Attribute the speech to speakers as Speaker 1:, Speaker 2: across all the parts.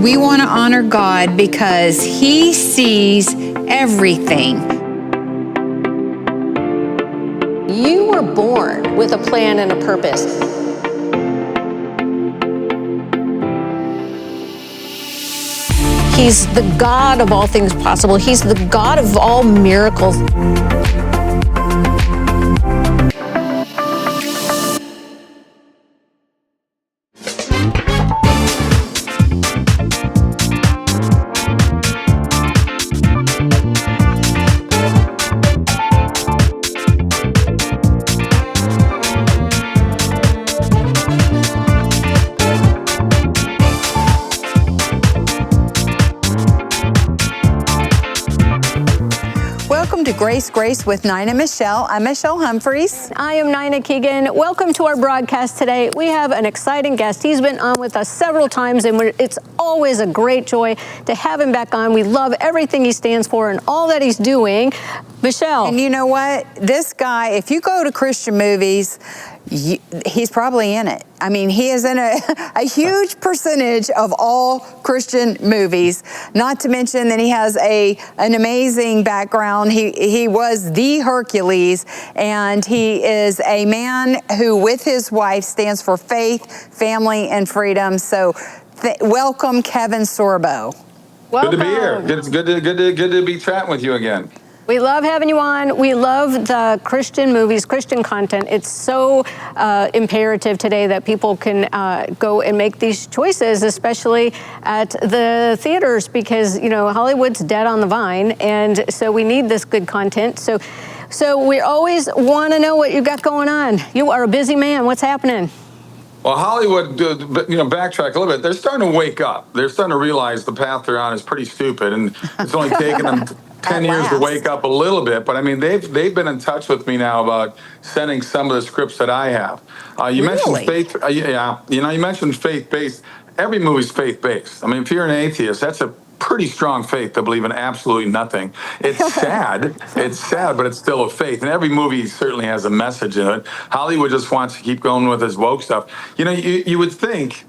Speaker 1: We want to honor God because He sees everything.
Speaker 2: You were born with a plan and a purpose. He's the God of all things possible. He's the God of all miracles.
Speaker 1: Welcome to Grace with Nina Michelle. I'm Michelle Humphreys.
Speaker 2: I am Nina Keegan. Welcome to our broadcast today. We have an exciting guest. He's been on with us several times, and it's always a great joy to have him back on. We love everything he stands for and all that he's doing. Michelle.
Speaker 1: And you know what? This guy, if you go to Christian movies, he's probably in it. I mean, he is in a huge percentage of all Christian movies. Not to mention that he has an amazing background. He was the Hercules, and he is a man who, with his wife, stands for faith, family, and freedom. So, welcome, Kevin Sorbo.
Speaker 3: Welcome. Good to be here. It's good to be chatting with you again.
Speaker 2: We love having you on. We love the Christian movies, Christian content. It's so imperative today that people can go and make these choices, especially at the theaters, because, you know, Hollywood's dead on the vine, and so we need this good content. So we always want to know what you got going on. You are a busy man. What's happening?
Speaker 3: Well, Hollywood, backtrack a little bit. They're starting to wake up. They're starting to realize the path they're on is pretty stupid, and it's only taken them 10 years to wake up a little bit. But I mean, they've been in touch with me now about sending some of the scripts that I have. You mentioned faith. You mentioned faith-based. Every movie's faith-based. I mean, if you're an atheist, that's a pretty strong faith to believe in absolutely nothing. It's sad. It's sad, but it's still a faith. And every movie certainly has a message in it. Hollywood just wants to keep going with this woke stuff. You know, you would think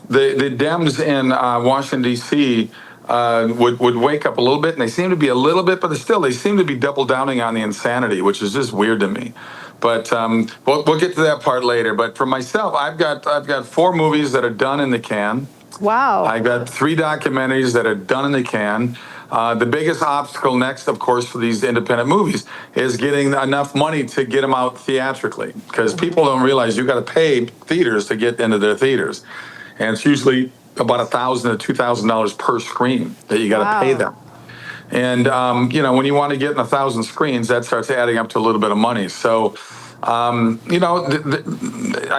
Speaker 3: the Dems in Washington, D.C., would wake up a little bit, and they seem to be a little bit, but they seem to be double downing on the insanity, which is just weird to me. But we'll get to that part later. But for myself, I've got 4 movies that are done in the can.
Speaker 2: Wow.
Speaker 3: I've got 3 documentaries that are done in the can. The biggest obstacle next, of course, for these independent movies is getting enough money to get them out theatrically, because people don't realize you got to pay theaters to get into their theaters, and it's usually about $1,000 to $2,000 per screen that you got to pay them. And when you want to get in 1,000 screens, that starts adding up to a little bit of money. So I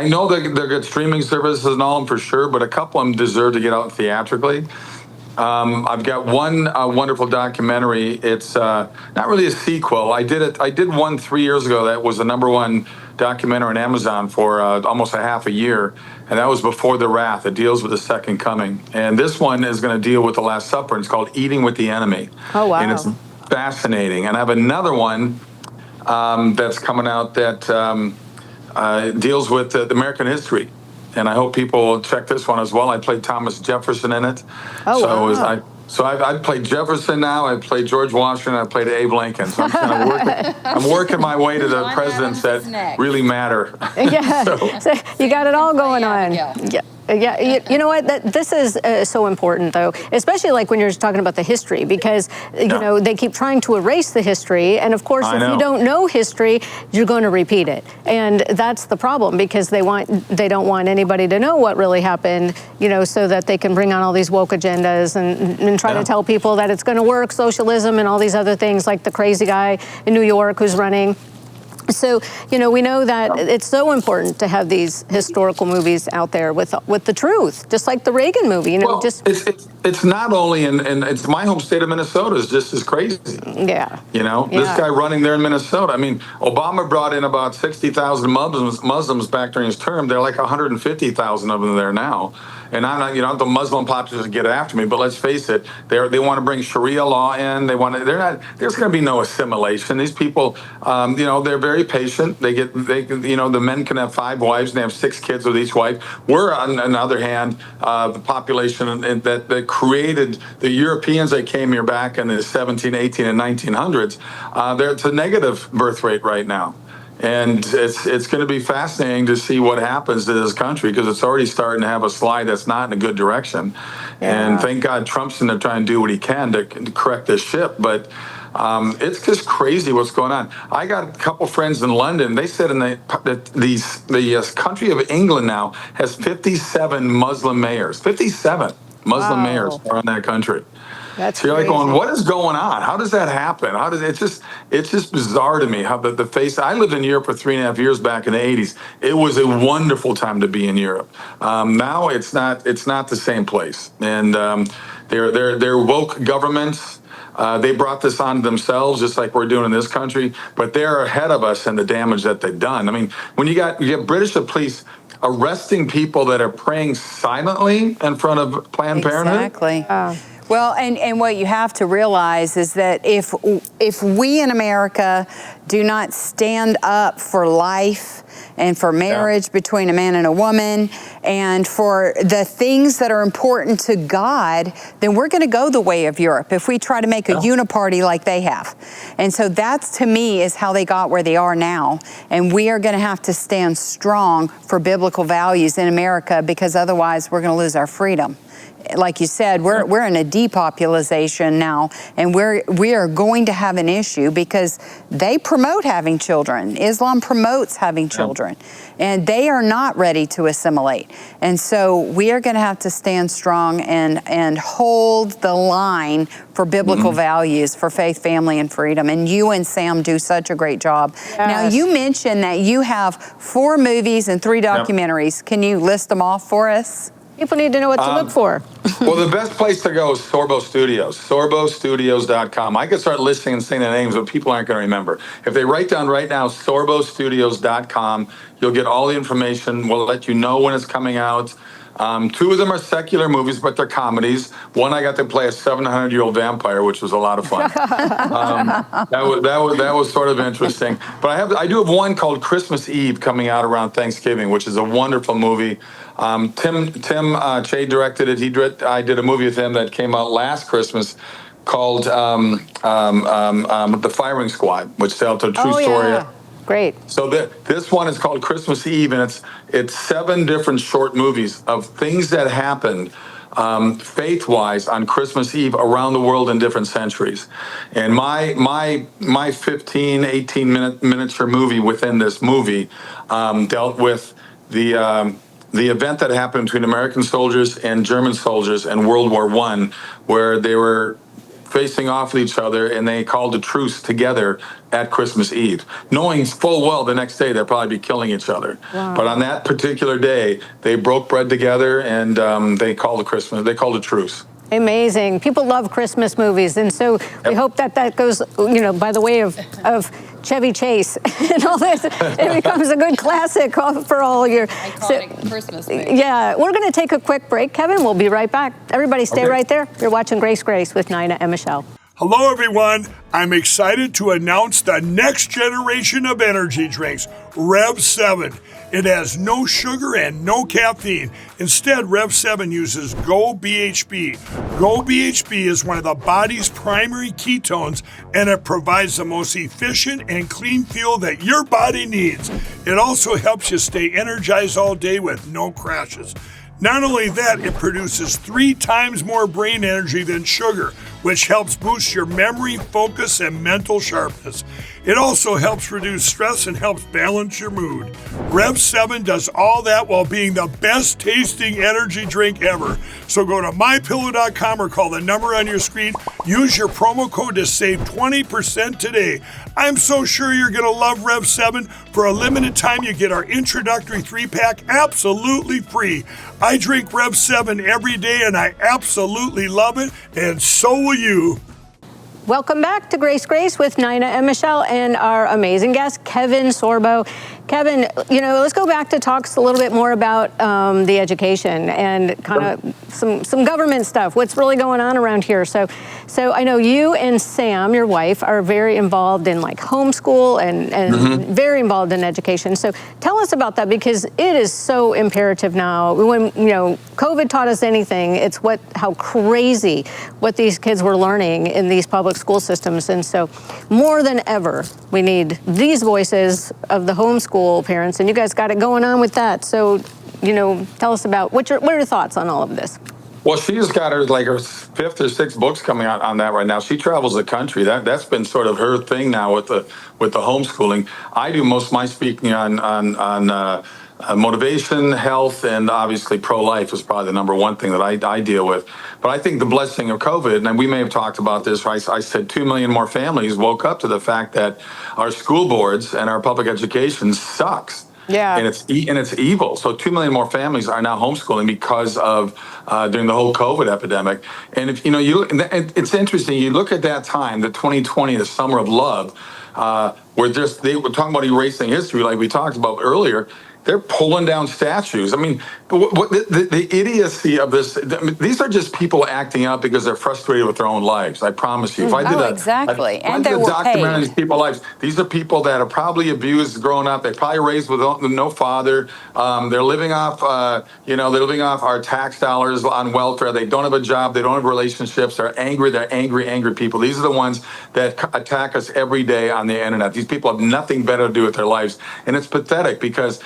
Speaker 3: know they're good streaming services and all of them for sure, but a couple of them deserve to get out theatrically. I've got one wonderful documentary. It's not really a sequel. I did one 3 years ago that was the #1 documentary on Amazon for almost a half a year, and that was Before the Wrath. It deals with the second coming. And this one is going to deal with the Last Supper, and it's called Eating with the Enemy.
Speaker 2: Oh, wow.
Speaker 3: And it's fascinating. And I have another one that's coming out that deals with the American history. And I hope people will check this one as well. I played Thomas Jefferson in it.
Speaker 2: Oh, wow.
Speaker 3: I've played Jefferson now. I've played George Washington. I've played Abe Lincoln. So I'm working my way to the presidents that really matter.
Speaker 2: Yeah, so you got it all going on. Yeah. You know what? This is so important, though, especially like when you're talking about the history, because they keep trying to erase the history, and of course, if you don't know history, you're going to repeat it, and that's the problem, because they don't want anybody to know what really happened, so that they can bring on all these woke agendas and try to tell people that it's going to work, socialism and all these other things, like the crazy guy in New York who's running. So, we know that it's so important to have these historical movies out there with the truth, just like the Reagan movie.
Speaker 3: It's not only and it's my home state of Minnesota is just as crazy.
Speaker 2: Yeah.
Speaker 3: This guy running there in Minnesota. I mean, Obama brought in about 60,000 Muslims back during his term. They're like 150,000 of them there now. And I'm not, the Muslim populace get after me, but let's face it, they want to bring Sharia law in. There's going to be no assimilation. These people, they're very very patient. The men can have 5 wives and they have 6 kids with each wife. We're, on the other hand, the population that created the Europeans that came here back in the 17, 18, and 1900s. It's a negative birth rate right now. And it's going to be fascinating to see what happens to this country, because it's already starting to have a slide that's not in a good direction. Yeah. And thank God Trump's going to try and do what he can to correct this ship. But it's just crazy what's going on. I got a couple friends in London. They said the country of England now has 57 Muslim mayors. 57 Muslim mayors are in that country.
Speaker 2: That's
Speaker 3: so you're
Speaker 2: crazy.
Speaker 3: like going, what is going on? How does that happen? It's just bizarre to me how the face. I lived in Europe for 3.5 years back in the 80s. It was a wonderful time to be in Europe. Now it's not the same place. And they're woke governments. They brought this on themselves, just like we're doing in this country, but they're ahead of us in the damage that they've done. I mean, when you get British police arresting people that are praying silently in front of Planned Parenthood.
Speaker 1: Exactly. Well, and what you have to realize is that if we in America do not stand up for life and for marriage between a man and a woman and for the things that are important to God, then we're going to go the way of Europe if we try to make a uniparty like they have. And so that's, to me, is how they got where they are now. And we are going to have to stand strong for biblical values in America, because otherwise we're going to lose our freedom. Like you said, we're in a depopulation now, and we are going to have an issue because they promote having children. Islam promotes having children, and they are not ready to assimilate. And so we are going to have to stand strong and hold the line for biblical values, for faith, family, and freedom. And you and Sam do such a great job. Yes. Now, you mentioned that you have 4 movies and 3 documentaries. Can you list them off for us?
Speaker 2: People need to know what to look for.
Speaker 3: Well, the best place to go is Sorbo Studios, sorbostudios.com. I could start listing and saying the names, but people aren't going to remember. If they write down right now, sorbostudios.com, you'll get all the information. We'll let you know when it's coming out. 2 of them are secular movies, but they're comedies. One, I got to play a 700-year-old vampire, which was a lot of fun. That was sort of interesting. But I do have one called Christmas Eve coming out around Thanksgiving, which is a wonderful movie. Tim Che directed it. I did a movie with him that came out last Christmas called The Firing Squad, which tells a true story.
Speaker 2: Great.
Speaker 3: So this one is called Christmas Eve, and it's 7 different short movies of things that happened faith-wise on Christmas Eve around the world in different centuries. And my 15, 18 miniature movie within this movie dealt with the event that happened between American soldiers and German soldiers in World War I, where they were facing off with each other, and they called a truce together at Christmas Eve, knowing full well the next day they'll probably be killing each other. Wow. But on that particular day, they broke bread together, and they called a truce.
Speaker 2: Amazing. People love Christmas movies, and so we hope that goes, by the way of Chevy Chase and all this. It becomes a good classic for all your
Speaker 4: iconic Christmas movies.
Speaker 2: Yeah, we're going to take a quick break, Kevin. We'll be right back. Everybody stay right there. You're watching Grace with Nina and Michelle.
Speaker 5: Hello, everyone. I'm excited to announce the next generation of energy drinks, Rev 7. It has no sugar and no caffeine. Instead, Rev 7 uses Go BHB. Go BHB is one of the body's primary ketones, and it provides the most efficient and clean fuel that your body needs. It also helps you stay energized all day with no crashes. Not only that, it produces 3 times more brain energy than sugar, which helps boost your memory, focus, and mental sharpness. It also helps reduce stress and helps balance your mood. Rev 7 does all that while being the best tasting energy drink ever. So go to mypillow.com or call the number on your screen. Use your promo code to save 20% today. I'm so sure you're going to love Rev 7. For a limited time, you get our introductory 3-pack absolutely free. I drink Rev 7 every day, and I absolutely love it, and so will you.
Speaker 2: Welcome back to Grace with Nina and Michelle and our amazing guest, Kevin Sorbo. Kevin, let's go back to talks a little bit more about the education and kind of some government stuff. What's really going on around here? So I know you and Sam, your wife, are very involved in like homeschool and very involved in education. So tell us about that, because it is so imperative now. When COVID taught us anything, it's how crazy what these kids were learning in these public school systems. And so more than ever, we need these voices of the homeschool parents, and you guys got it going on with that. So, tell us about what are your thoughts on all of this?
Speaker 3: Well, she's got her 5th or 6th books coming out on that right now. She travels the country. That's been sort of her thing now with the homeschooling. I do most of my speaking on motivation, health, and obviously pro-life is probably the number one thing that I deal with. But I think the blessing of COVID, and we may have talked about this, right? I said 2 million more families woke up to the fact that our school boards and our public education sucks.
Speaker 1: Yeah.
Speaker 3: And it's evil. So 2 million more families are now homeschooling because of during the whole COVID epidemic. And if it's interesting. You look at that time, the 2020, the summer of love, where they were talking about erasing history, like we talked about earlier. They're pulling down statues. I mean, the idiocy of this, these are just people acting out because they're frustrated with their own lives. I promise you. If I did
Speaker 1: exactly.
Speaker 3: and they were documenting on these people's lives, these are people that are probably abused growing up. They're probably raised with no father. They're living off, they're living off our tax dollars on welfare. They don't have a job. They don't have relationships. They're angry. They're angry people. These are the ones that attack us every day on the internet. These people have nothing better to do with their lives. And it's pathetic because,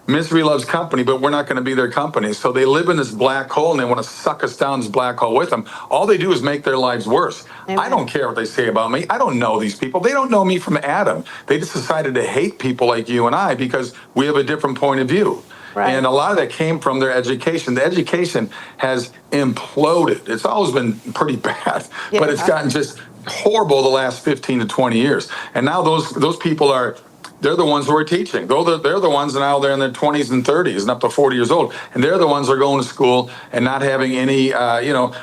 Speaker 3: misery loves company, but we're not going to be their company. So they live in this black hole and they want to suck us down this black hole with them. All they do is make their lives worse. Amen. I don't care what they say about me. I don't know these people. They don't know me from Adam. They just decided to hate people like you and I because we have a different point of view. Right. And a lot of that came from their education. The education has imploded. It's always been pretty bad, but it's gotten just horrible the last 15 to 20 years. And now those people they're the ones who are teaching. They're the ones now they're in their 20s and 30s and up to 40 years old. And they're the ones who are going to school and not having any,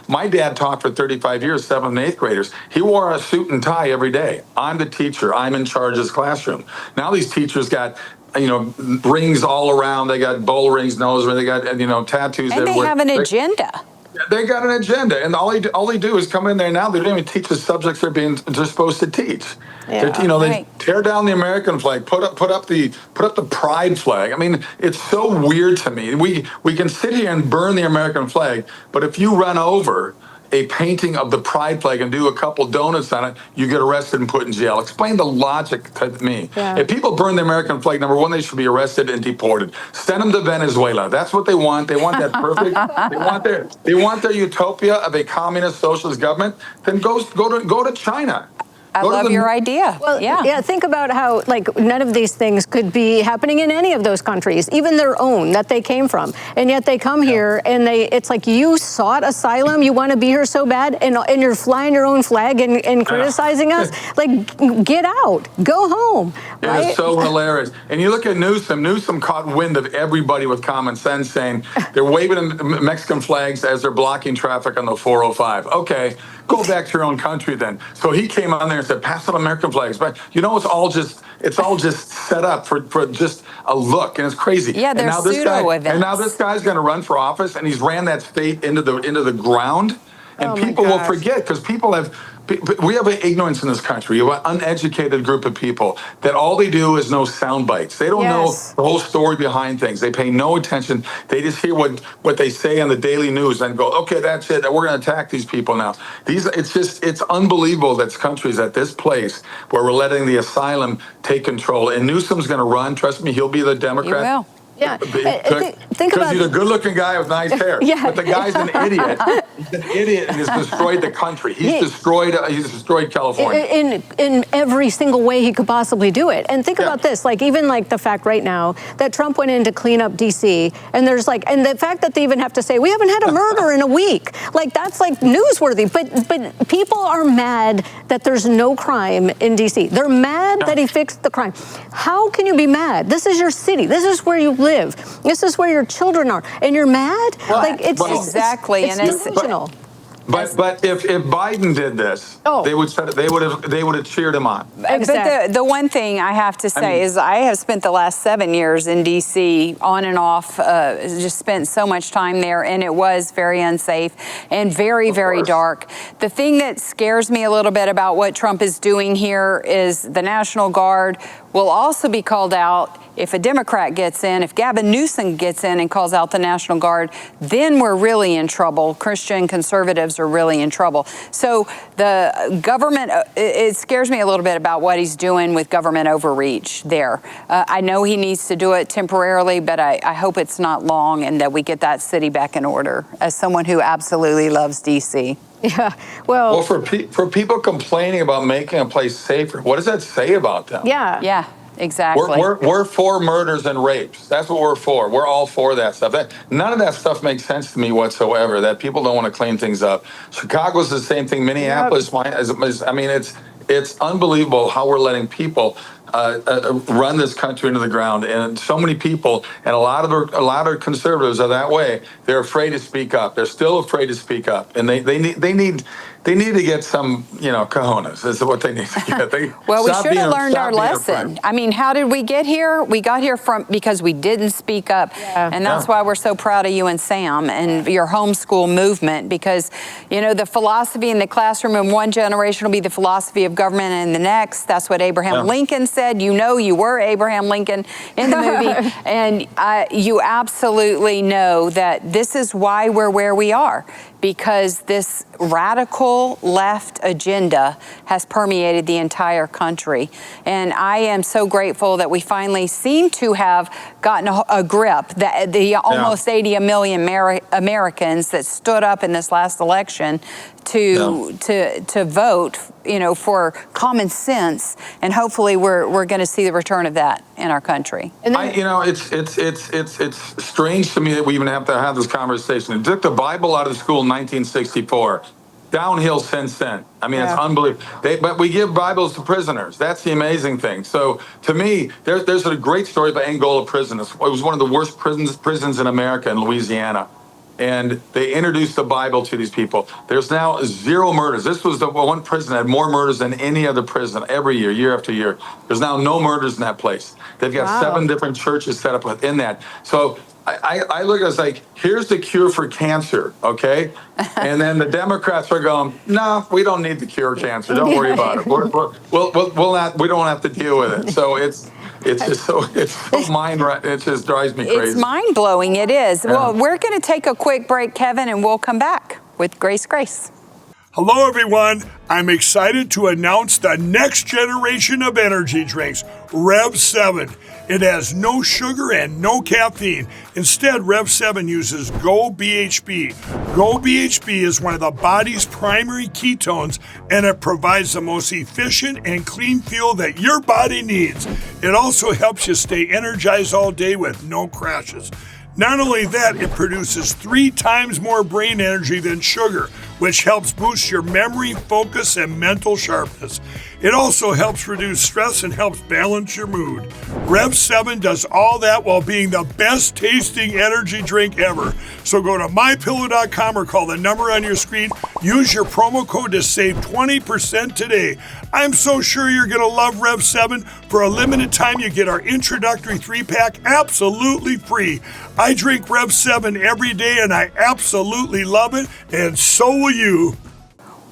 Speaker 3: my dad taught for 35 years, 7th and 8th graders. He wore a suit and tie every day. I'm the teacher. I'm in charge of his classroom. Now these teachers got rings all around. They got bowl rings, nose rings. They got, tattoos
Speaker 1: and
Speaker 3: everywhere.
Speaker 1: They have an agenda.
Speaker 3: They got an agenda, and all they do is come in there now. They don't even teach the subjects they're supposed to teach. Yeah, they tear down the American flag, put up the pride flag. I mean, it's so weird to me. We can sit here and burn the American flag, but if you run over a painting of the pride flag and do a couple donuts on it, you get arrested and put in jail. Explain the logic to me. Yeah. If people burn the American flag, number one, they should be arrested and deported. Send them to Venezuela. That's what they want. They want that perfect. they want their utopia of a communist socialist government. Then go to China.
Speaker 1: I love your idea.
Speaker 2: Well, yeah. Think about how none of these things could be happening in any of those countries, even their own that they came from, and yet they come here and it's like you sought asylum, you want to be here so bad, and you're flying your own flag and criticizing us. Get out, go home. Right?
Speaker 3: It's so hilarious. And you look at Newsom. Newsom caught wind of everybody with common sense saying they're waving Mexican flags as they're blocking traffic on the 405. Okay. Go back to your own country then. So he came on there and said, pass out American flags. But it's all just set up for just a look, and it's crazy.
Speaker 1: Yeah, there's pseudo events.
Speaker 3: And now this guy's going to run for office, and he's ran that state into the ground. And people will forget because we have ignorance in this country. We have an uneducated group of people that all they do is know sound bites. They don't know the whole story behind things. They pay no attention. They just hear what they say on the daily news and go, okay, that's it. We're going to attack these people now. It's unbelievable that this country is at this place where we're letting the asylum take control. And Newsom's going to run. Trust me, he'll be the Democrat.
Speaker 2: He will. Yeah, think about
Speaker 3: he's a good-looking guy with nice hair. But the guy's an idiot. He's an idiot and has destroyed the country. He's destroyed California
Speaker 2: in every single way he could possibly do it. And think about this, even the fact right now that Trump went in to clean up D.C. and there's and the fact that they even have to say we haven't had a murder in a week, that's newsworthy. But people are mad that there's no crime in D.C. They're mad that he fixed the crime. How can you be mad? This is your city. This is where you live. This is where your children are, and you're mad.
Speaker 1: It's exactly,
Speaker 2: it's delusional.
Speaker 3: But if Biden did this, they would have cheered him on.
Speaker 2: Exactly.
Speaker 1: But the one thing I have to say is I have spent the last 7 years in D.C. on and off, just spent so much time there, and it was very unsafe and very, very dark. The thing that scares me a little bit about what Trump is doing here is the National Guard will also be called out if a Democrat gets in. If Gavin Newsom gets in and calls out the National Guard, then we're really in trouble. Christian conservatives are really in trouble. So the government, it scares me a little bit about what he's doing with government overreach there. I know he needs to do it temporarily, but I hope it's not long and that we get that city back in order, as someone who absolutely loves D.C.
Speaker 2: Yeah, well,
Speaker 3: for people complaining about making a place safer, what does that say about them?
Speaker 2: Yeah,
Speaker 1: exactly.
Speaker 3: We're for murders and rapes. That's what we're for. We're all for that stuff. None of that stuff makes sense to me whatsoever. That people don't want to clean things up. Chicago's the same thing. Minneapolis, I mean, it's unbelievable how we're letting people run this country into the ground, and so many people, and a lot of conservatives are that way. They're afraid to speak up. They're still afraid to speak up, and they need to get some, cojones. That's what they need to get.
Speaker 1: Well, we should have learned our lesson. I mean, how did we get here? We got here because we didn't speak up. And that's why we're so proud of you and Sam and your homeschool movement, because, the philosophy in the classroom in one generation will be the philosophy of government in the next. That's what Abraham Lincoln said. You were Abraham Lincoln in the movie. And you absolutely know that this is why we're where we are, because this radical left agenda has permeated the entire country. And I am so grateful that we finally seem to have gotten a grip, that the almost 80 million Americans that stood up in this last election to vote, for common sense, and hopefully we're going to see the return of that in our country.
Speaker 2: And then,
Speaker 3: it's strange to me that we even have to have this conversation. It took the Bible out of the school in 1964. Downhill since then. I mean, it's unbelievable. But we give Bibles to prisoners. That's the amazing thing. So to me, there's a great story about Angola prison. It was one of the worst prisons in America, in Louisiana. And they introduced the Bible to these people. There's now 0 murders. This was the one prison that had more murders than any other prison every year, year after year. There's now no murders in that place. They've got 7 different churches set up within that. So I look at it as like, here's the cure for cancer, okay? And then the Democrats are going, no, we don't need to cure cancer. Don't worry about it. We don't have to deal with it. So it's just so it just drives me crazy.
Speaker 1: It's mind blowing. It is. Yeah. Well, we're going to take a quick break, Kevin, and we'll come back with Grace.
Speaker 5: Hello, everyone. I'm excited to announce the next generation of energy drinks, Rev 7. It has no sugar and no caffeine. Instead, Rev 7 uses Go BHB. Go BHB is one of the body's primary ketones, and it provides the most efficient and clean fuel that your body needs. It also helps you stay energized all day with no crashes. Not only that, it produces 3 times more brain energy than sugar, which helps boost your memory, focus, and mental sharpness. It also helps reduce stress and helps balance your mood. Rev 7 does all that while being the best tasting energy drink ever. So go to mypillow.com or call the number on your screen. Use your promo code to save 20% today. I'm so sure you're going to love Rev 7. For a limited time, you get our introductory 3-pack absolutely free. I drink Rev 7 every day and I absolutely love it, and so will you.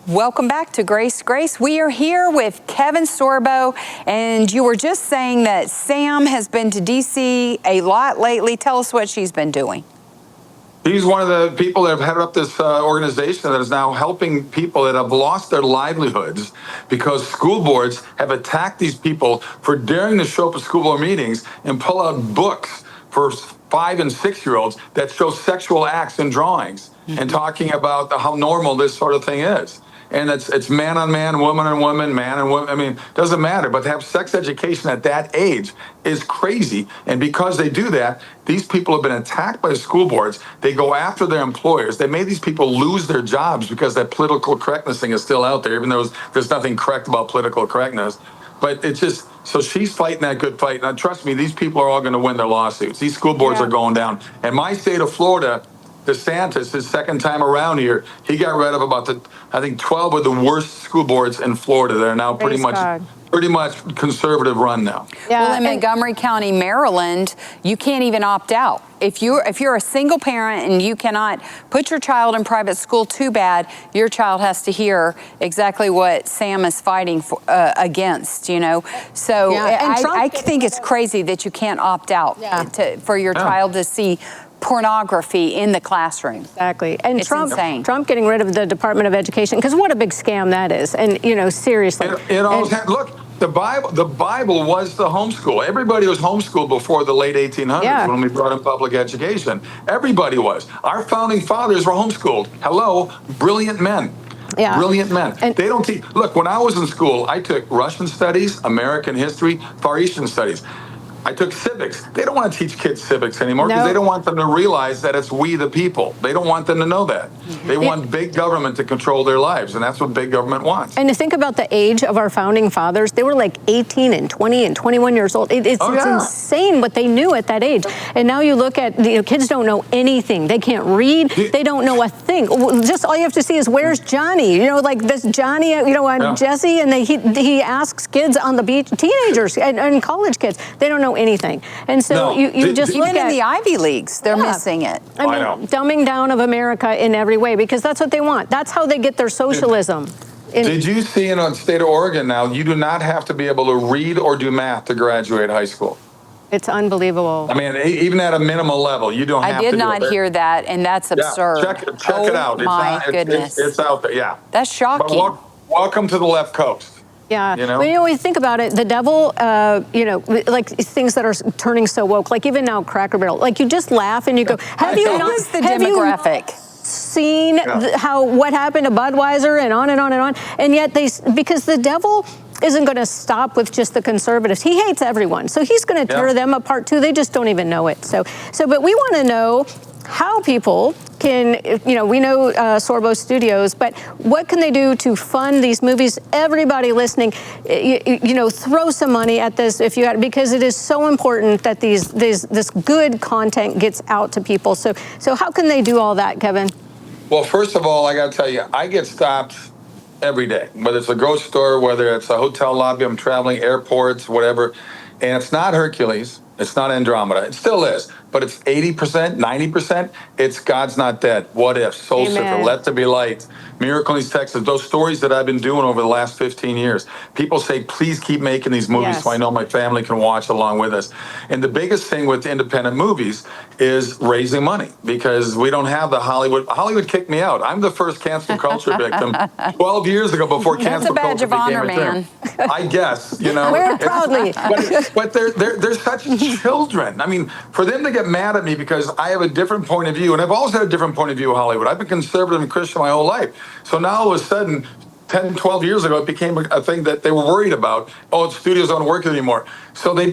Speaker 1: Welcome back to Grace. We are here with Kevin Sorbo, and you were just saying that Sam has been to D.C. a lot lately. Tell us what she's been doing.
Speaker 3: He's one of the people that have headed up this organization that is now helping people that have lost their livelihoods because school boards have attacked these people for daring to show up at school board meetings and pull out books for 5- and 6-year-olds that show sexual acts and drawings and talking about how normal this sort of thing is. And it's man on man, woman on woman, man and woman. I mean, it doesn't matter. But to have sex education at that age is crazy. And because they do that, these people have been attacked by the school boards. They go after their employers. They made these people lose their jobs because that political correctness thing is still out there, even though there's nothing correct about political correctness. But it's just, so she's fighting that good fight. Now, trust me, these people are all going to win their lawsuits. These school boards are going down. And my state of Florida, DeSantis, his second time around here, he got rid of about I think 12 of the worst school boards in Florida that are now pretty much conservative run now.
Speaker 1: Yeah, well, in Montgomery County, Maryland, you can't even opt out. If you're a single parent and you cannot put your child in private school, too bad, your child has to hear exactly what Sam is fighting for, against, you know. So I think it's crazy that you can't opt out for your child to see pornography in the classroom.
Speaker 2: Exactly. And
Speaker 1: it's insane.
Speaker 2: Trump getting rid of the Department of Education, because what a big scam that is. And, you know, seriously.
Speaker 3: Look, the Bible was the homeschool. Everybody was homeschooled before the late 1800s when we brought in public education. Everybody was. Our founding fathers were homeschooled. Hello, brilliant men. Yeah. Brilliant men. And they don't teach. Look, when I was in school, I took Russian studies, American history, Far Eastern studies. I took civics. They don't want to teach kids civics anymore because they don't want them to realize that it's we the people. They don't want them to know that. They want big government to control their lives, and that's what big government wants.
Speaker 2: And to think about the age of our founding fathers, they were like 18 and 20 and 21 years old. It's insane what they knew at that age. And now you look at, kids don't know anything. They can't read. They don't know a thing. Just all you have to see is, where's Johnny? You know, like this Johnny, Jesse, and he asks kids on the beach, teenagers and college kids, they don't know anything. And so you just look at
Speaker 1: even in the Ivy Leagues, they're missing it.
Speaker 2: I mean, dumbing down of America in every way, because that's what they want. That's how they get their socialism.
Speaker 3: Did you see in the state of Oregon now, you do not have to be able to read or do math to graduate high school?
Speaker 2: It's unbelievable.
Speaker 3: I mean, even at a minimal level, you don't have to.
Speaker 1: I did not hear that, and that's absurd.
Speaker 3: Check it out.
Speaker 1: My goodness.
Speaker 3: It's out there,
Speaker 1: That's shocking.
Speaker 3: But welcome to the left coast.
Speaker 2: Yeah, when you think about it, the devil, like things that are turning so woke, like even now Cracker Barrel, like you just laugh and you go, have you seen what happened to Budweiser and on and on and on? And yet because the devil isn't going to stop with just the conservatives. He hates everyone. So he's going to tear them apart too. They just don't even know it. But we want to know how people can, we know Sorbo Studios, but what can they do to fund these movies? Everybody listening, throw some money at this because it is so important that this good content gets out to people. So how can they do all that, Kevin?
Speaker 3: Well, first of all, I got to tell you, I get stopped every day, whether it's a grocery store, whether it's a hotel lobby, I'm traveling, airports, whatever, and it's not Hercules. It's not Andromeda. It still is, but it's 80%, 90%. It's God's Not Dead, What If, Soul Surfer, Let There Be Light, Miracle in East Texas, those stories that I've been doing over the last 15 years. People say, please keep making these movies so I know my family can watch along with us. And the biggest thing with independent movies is raising money, because we don't have the Hollywood. Hollywood kicked me out. I'm the first cancel culture victim 12 years ago before cancel culture became a term. I guess,
Speaker 2: Wear it proudly.
Speaker 3: But they're such children. I mean, for them to get mad at me because I have a different point of view, and I've always had a different point of view of Hollywood. I've been conservative and Christian my whole life. So now all of a sudden, 10, 12 years ago, it became a thing that they were worried about. Oh, studios don't work anymore. So they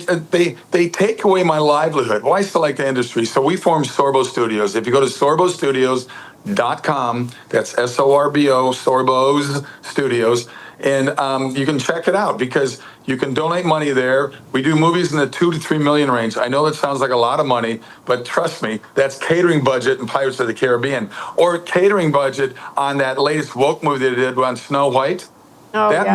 Speaker 3: take away my livelihood. Well, I still like the industry. So we formed Sorbo Studios. If you go to sorbostudios.com, that's SORBO, Sorbo's Studios, and you can check it out because you can donate money there. We do movies in the $2 to $3 million range. I know that sounds like a lot of money, but trust me, that's catering budget in Pirates of the Caribbean, or catering budget on that latest woke movie they did on Snow White. That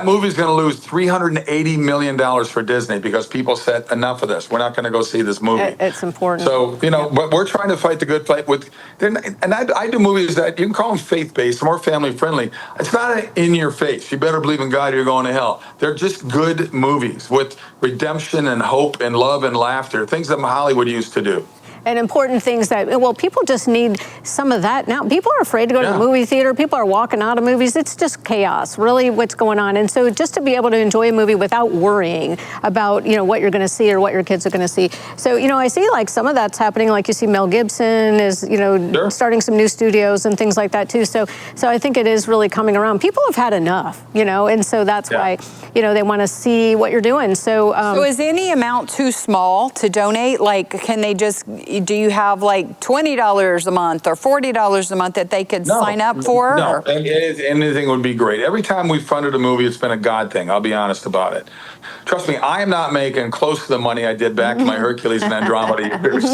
Speaker 3: movie's going to lose $380 million for Disney because people said enough of this. We're not going to go see this movie.
Speaker 2: It's important.
Speaker 3: So, but we're trying to fight the good fight with, and I do movies that you can call them faith-based, more family-friendly. It's not in your face. You better believe in God or you're going to hell. They're just good movies with redemption and hope and love and laughter, things that Hollywood used to do.
Speaker 2: And important things that, people just need some of that now. People are afraid to go to the movie theater. People are walking out of movies. It's just chaos, really, what's going on. And so just to be able to enjoy a movie without worrying about, what you're going to see or what your kids are going to see. So, I see like some of that's happening. Like you see Mel Gibson is, starting some new studios and things like that too. So I think it is really coming around. People have had enough, and so that's why, they want to see what you're doing. So,
Speaker 1: so is any amount too small to donate? Like, can they just, do you have like $20 a month or $40 a month that they could sign up for?
Speaker 3: No, anything would be great. Every time we funded a movie, it's been a God thing. I'll be honest about it. Trust me, I am not making close to the money I did back in my Hercules and Andromeda years.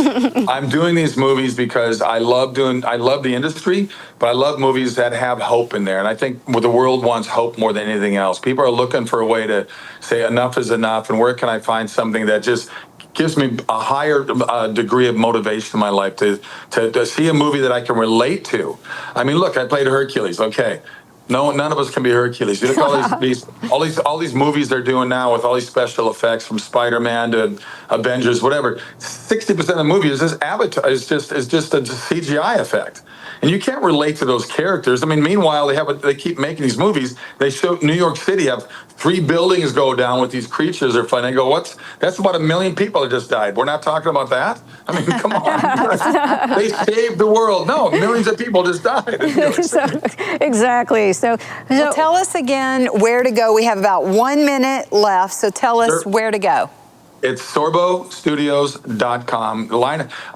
Speaker 3: I'm doing these movies because I love the industry, but I love movies that have hope in there. And I think the world wants hope more than anything else. People are looking for a way to say enough is enough, and where can I find something that just gives me a higher degree of motivation in my life to see a movie that I can relate to. I mean, look, I played Hercules. Okay. No, none of us can be Hercules. You look at all these movies they're doing now with all these special effects, from Spider-Man to Avengers, whatever. 60% of the movie is just Avatar. Is just a CGI effect, and you can't relate to those characters. I mean, meanwhile they keep making these movies. They show New York City have 3 buildings go down with these creatures are flying. They go, that's about 1 million people that just died. We're not talking about that. I mean, come on. They saved the world. No, millions of people just died.
Speaker 2: Exactly. So
Speaker 1: tell us again where to go. We have about 1 minute left, so tell us where to go.
Speaker 3: It's sorbostudios.com.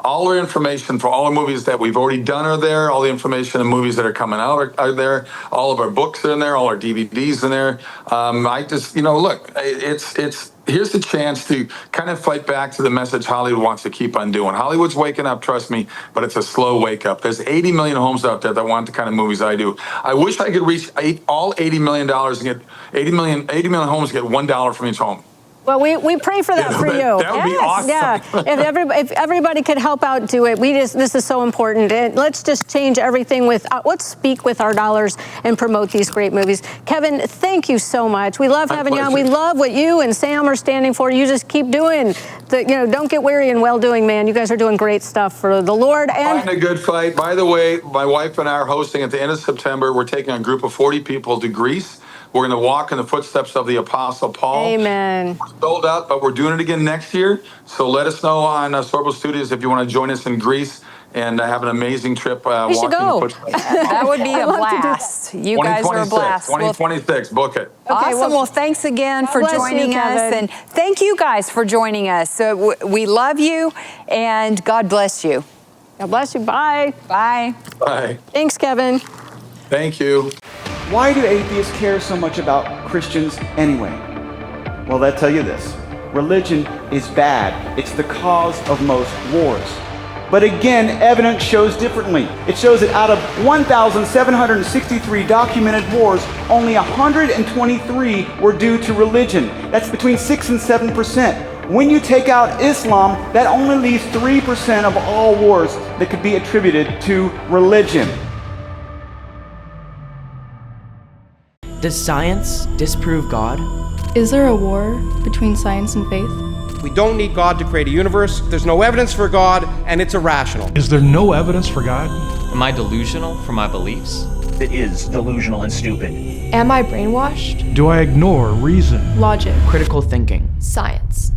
Speaker 3: All our information for all our movies that we've already done are there. All the information and movies that are coming out are there. All of our books are in there. All our DVDs in there. I just, look, here's the chance to kind of fight back to the message Hollywood wants to keep on doing. Hollywood's waking up, trust me, but it's a slow wake up. There's 80 million homes out there that want the kind of movies I do. I wish I could reach all $80 million and get 80 million homes, get $1 from each home.
Speaker 2: Well, we pray for that for you.
Speaker 3: That would be awesome.
Speaker 2: Yeah, if everybody could help out, do it. This is so important. And let's just change everything let's speak with our dollars and promote these great movies. Kevin, thank you so much. We love having you on. We love what you and Sam are standing for. You just keep doing don't get weary in well-doing, man. You guys are doing great stuff for the Lord. And
Speaker 3: fighting a good fight. By the way, my wife and I are hosting at the end of September. We're taking a group of 40 people to Greece. We're going to walk in the footsteps of the Apostle Paul.
Speaker 2: Amen.
Speaker 3: We're sold out, but we're doing it again next year. So let us know on Sorbo Studios if you want to join us in Greece and have an amazing trip.
Speaker 2: We should go.
Speaker 1: That would be a blast. You guys are a blast.
Speaker 3: 2026, book it.
Speaker 1: Okay, awesome. Well, thanks again for joining us. And thank you guys for joining us. So we love you, and God bless you.
Speaker 2: God bless you. Bye.
Speaker 1: Bye.
Speaker 3: Bye.
Speaker 2: Thanks, Kevin.
Speaker 3: Thank you.
Speaker 4: Why do atheists care so much about Christians anyway? Well, they'll tell you this. Religion is bad. It's the cause of most wars. But again, evidence shows differently. It shows that out of 1,763 documented wars, only 123 were due to religion. That's between 6 and 7%. When you take out Islam, that only leaves 3% of all wars that could be attributed to religion.
Speaker 6: Does science disprove God?
Speaker 7: Is there a war between science and faith?
Speaker 8: We don't need God to create a universe. There's no evidence for God, and it's irrational.
Speaker 9: Is there no evidence for God?
Speaker 10: Am I delusional for my beliefs?
Speaker 11: It is delusional and stupid.
Speaker 7: Am I brainwashed?
Speaker 9: Do I ignore reason?
Speaker 7: Logic.
Speaker 6: Critical thinking.
Speaker 7: Science.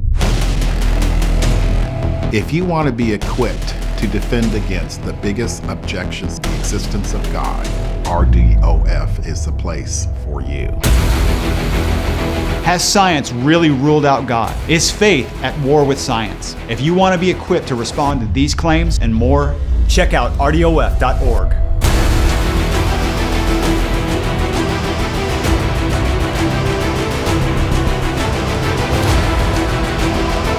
Speaker 12: If you want to be equipped to defend against the biggest objections to the existence of God, RDOF is the place for you.
Speaker 13: Has science really ruled out God? Is faith at war with science? If you want to be equipped to respond to these claims and more, check out RDOF.org.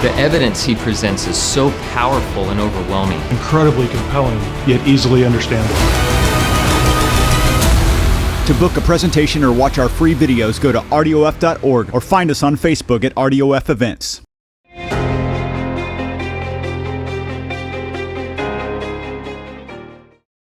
Speaker 10: The evidence he presents is so powerful and overwhelming.
Speaker 9: Incredibly compelling, yet easily understandable.
Speaker 13: To book a presentation or watch our free videos, go to RDOF.org or find us on Facebook at RDOF Events.